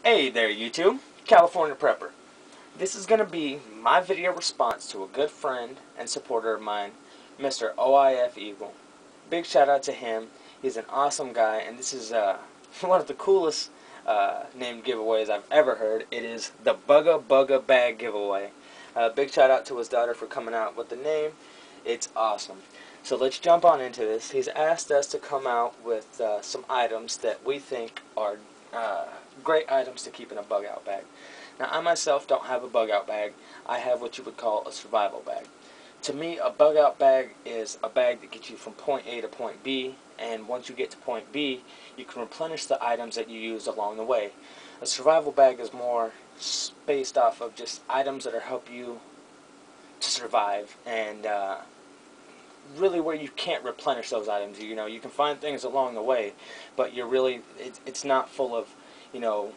Hey there YouTube, California Prepper. This is going to be my video response to a good friend and supporter of mine, Mr. OIF Eagle. Big shout out to him. He's an awesome guy, and this is one of the coolest named giveaways I've ever heard. It is the BuggaBugga bag giveaway. Big shout out to his daughter for coming out with the name. It's awesome. So let's jump on into this. He's asked us to come out with some items that we think are great items to keep in a bug out bag. Now, I myself don't have a bug out bag. I have what you would call a survival bag. To me, a bug out bag is a bag that gets you from point A to point B, and once you get to point B, you can replenish the items that you use along the way. A survival bag is more based off of just items that help you to survive, and really where you can't replenish those items. You know, you can find things along the way, but you're really, it's not full of, you know,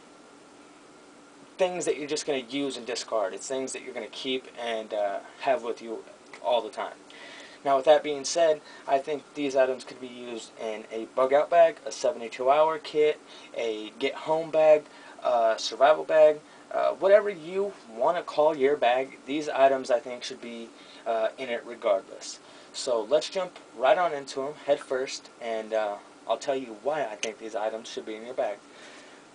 things that you're just going to use and discard. It's things that you're going to keep and have with you all the time. Now, with that being said, I think these items could be used in a bug out bag, a 72-hour kit, a get home bag, survival bag, whatever you want to call your bag. These items I think should be in it regardless. So let's jump right on into them head first, and I'll tell you why I think these items should be in your bag.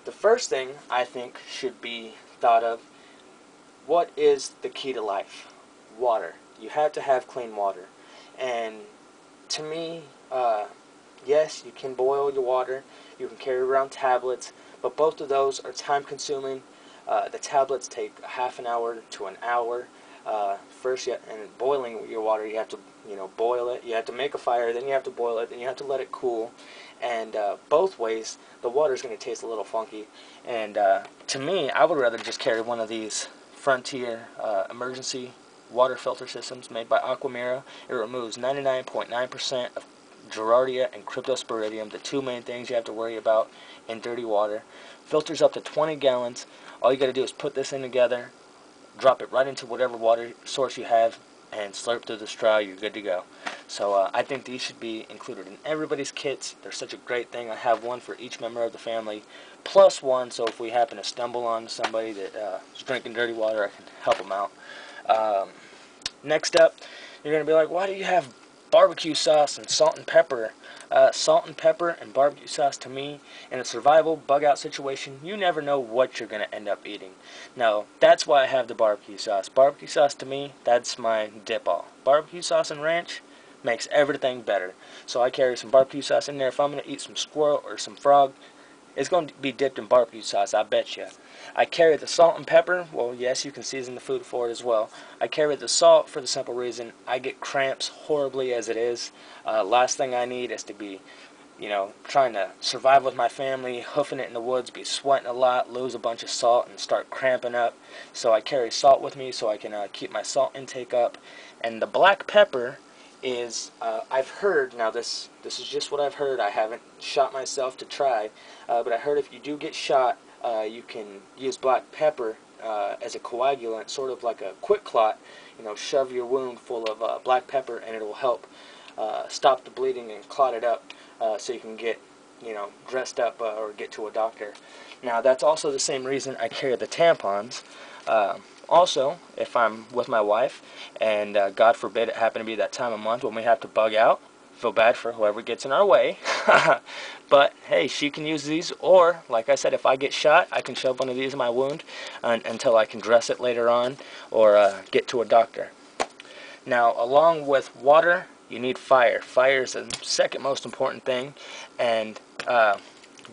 The first thing I think should be thought of, what is the key to life? Water. You have to have clean water. And to me, yes, you can boil your water, you can carry around tablets, but both of those are time consuming. The tablets take half an hour to an hour. First, and boiling your water, you have to, boil it. You have to make a fire, then you have to boil it, then you have to let it cool. And both ways, the water is going to taste a little funky. And to me, I would rather just carry one of these Frontier emergency water filter systems made by Aquamira. It removes 99.9% of Giardia and Cryptosporidium, the two main things you have to worry about in dirty water. Filters up to 20 gallons. All you got to do is put this in together, drop it right into whatever water source you have, and slurp through the straw. You're good to go. So I think these should be included in everybody's kits. They're such a great thing. I have one for each member of the family, plus one, so if we happen to stumble on somebody that is drinking dirty water, I can help them out. Next up, you're going to be like, why do you have barbecue sauce and salt and pepper? Salt and pepper and barbecue sauce, to me, in a survival bug out situation, you never know what you're going to end up eating. Now, that's why I have the barbecue sauce. Barbecue sauce, to me, that's my dip-all. Barbecue sauce and ranch makes everything better. So I carry some barbecue sauce in there. If I'm going to eat some squirrel or some frog, it's going to be dipped in barbecue sauce, I bet you. I carry the salt and pepper. Well, yes, you can season the food for it as well. I carry the salt for the simple reason I get cramps horribly as it is. Last thing I need is to be, trying to survive with my family, hoofing it in the woods, be sweating a lot, lose a bunch of salt, and start cramping up. So I carry salt with me so I can keep my salt intake up. And the black pepper is, I've heard, now this is just what I've heard, I haven't shot myself to try, but I heard if you do get shot, you can use black pepper as a coagulant, sort of like a quick clot. Shove your wound full of black pepper, and it will help stop the bleeding and clot it up, so you can get, dressed up or get to a doctor. Now, that's also the same reason I carry the tampons. Also, if I'm with my wife, and God forbid it happen to be that time of month when we have to bug out, feel bad for whoever gets in our way, but hey, she can use these, or, like I said, if I get shot, I can shove one of these in my wound until I can dress it later on, or get to a doctor. Now, along with water, you need fire. Fire is the second most important thing, and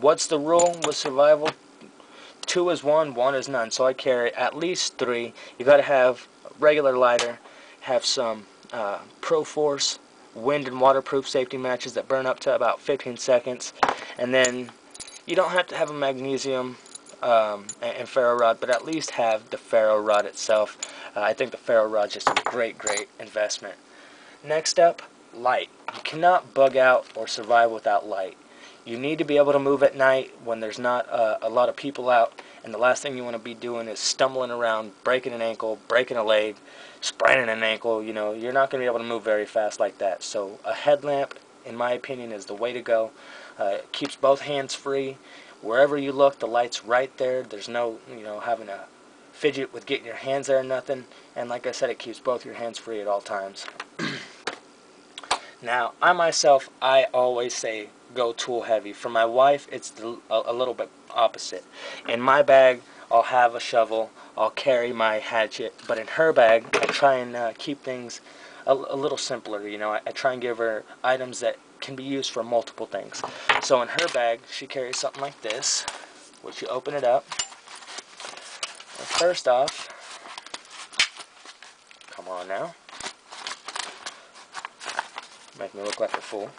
what's the rule with survival? 2 is 1, 1 is none. So I carry at least 3. You got to have a regular lighter, have some Pro-Force wind and waterproof safety matches that burn up to about 15 seconds, and then you don't have to have a magnesium and ferro rod, but at least have the ferro rod itself. I think the ferro rod is just a great investment. Next up, light. You cannot bug out or survive without light. You need to be able to move at night when there's not a lot of people out, and the last thing you want to be doing is stumbling around, breaking an ankle, breaking a leg, spraining an ankle. You're not going to be able to move very fast like that. So a headlamp, in my opinion, is the way to go. It keeps both hands free. Wherever you look, the light's right there. There's no, having a fidget with getting your hands there or nothing. And like I said, it keeps both your hands free at all times. Now, I always say go tool heavy. For my wife, it's a little bit opposite. In my bag, I'll have a shovel, I'll carry my hatchet, but in her bag, I try and keep things a little simpler. I try and give her items that can be used for multiple things. So in her bag, she carries something like this, which you open it up. And first off, come on now. Make me look like a fool.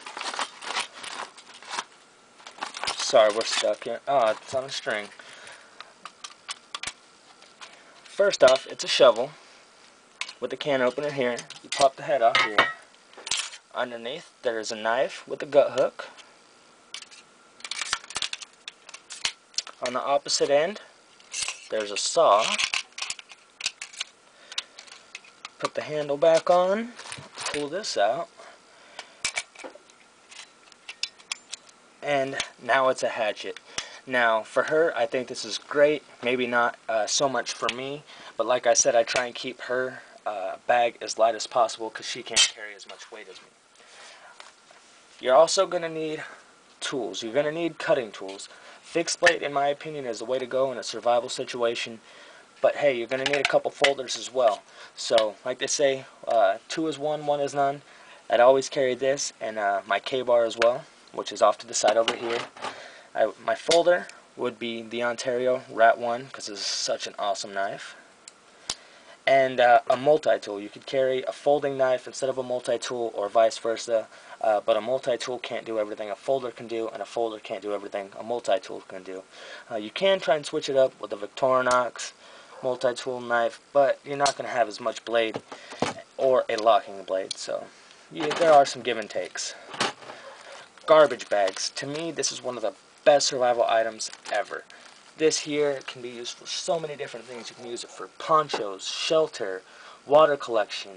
Sorry, we're stuck here. Oh, it's on a string. First off, it's a shovel with a can opener here. You pop the head off here. Underneath, there's a knife with a gut hook. On the opposite end, there's a saw. Put the handle back on. Pull this out. And now it's a hatchet. Now, for her, I think this is great. Maybe not so much for me, but like I said, I try and keep her bag as light as possible because she can't carry as much weight as me. You're also going to need tools. You're going to need cutting tools. Fixed blade, in my opinion, is the way to go in a survival situation. But hey, you're going to need a couple folders as well. So, like they say, 2 is 1, 1 is none. I'd always carry this and my K-bar as well, which is off to the side over here. My folder would be the Ontario Rat 1 because this is such an awesome knife. And a multi-tool. You could carry a folding knife instead of a multi-tool or vice versa. But a multi-tool can't do everything a folder can do, and a folder can't do everything a multi-tool can do. You can try and switch it up with a Victorinox multi-tool knife, but you're not going to have as much blade or a locking blade. So there are some give and takes. Garbage bags. To me, this is one of the best survival items ever. This here can be used for so many different things. You can use it for ponchos, shelter, water collection,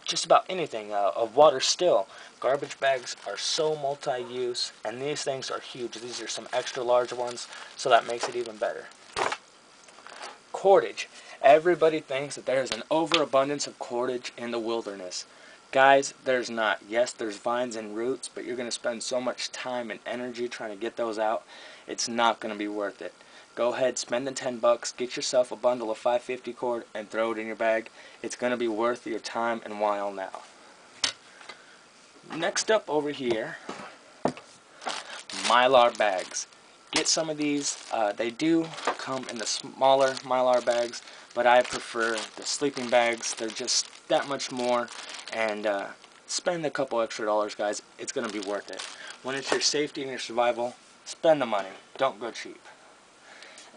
just about anything, of water still. Garbage bags are so multi-use, and these things are huge. These are some extra large ones, so that makes it even better. Cordage. Everybody thinks that there's an overabundance of cordage in the wilderness. Guys, there's not. Yes, there's vines and roots, but you're going to spend so much time and energy trying to get those out, it's not going to be worth it. Go ahead, spend the 10 bucks, get yourself a bundle of 550 cord, and throw it in your bag. It's going to be worth your time and while now. Next up over here, Mylar bags. Get some of these. They do come in the smaller Mylar bags, but I prefer the sleeping bags. They're just that much more, and spend a couple extra dollars, guys. It's going to be worth it. When it's your safety and your survival, spend the money. Don't go cheap.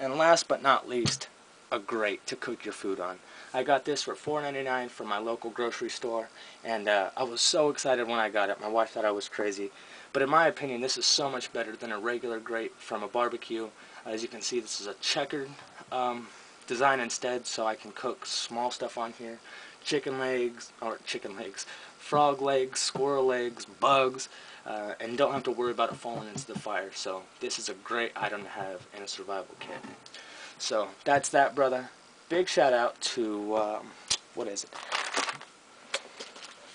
And last but not least, a grate to cook your food on. I got this for $4.99 from my local grocery store, and I was so excited when I got it. My wife thought I was crazy. But in my opinion, this is so much better than a regular grate from a barbecue. As you can see, this is a checkered design instead, so I can cook small stuff on here. Chicken legs, frog legs, squirrel legs, bugs, and don't have to worry about it falling into the fire. So this is a great item to have in a survival kit. So that's that, brother. Big shout out to,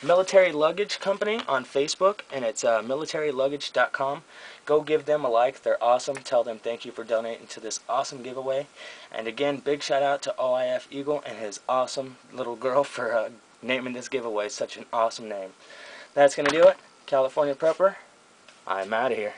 Military Luggage Company on Facebook, and it's militaryluggage.com. Go give them a like. They're awesome. Tell them thank you for donating to this awesome giveaway. And again, big shout out to OIF Eagle and his awesome little girl for naming this giveaway such an awesome name. That's going to do it. California Prepper, I'm out of here.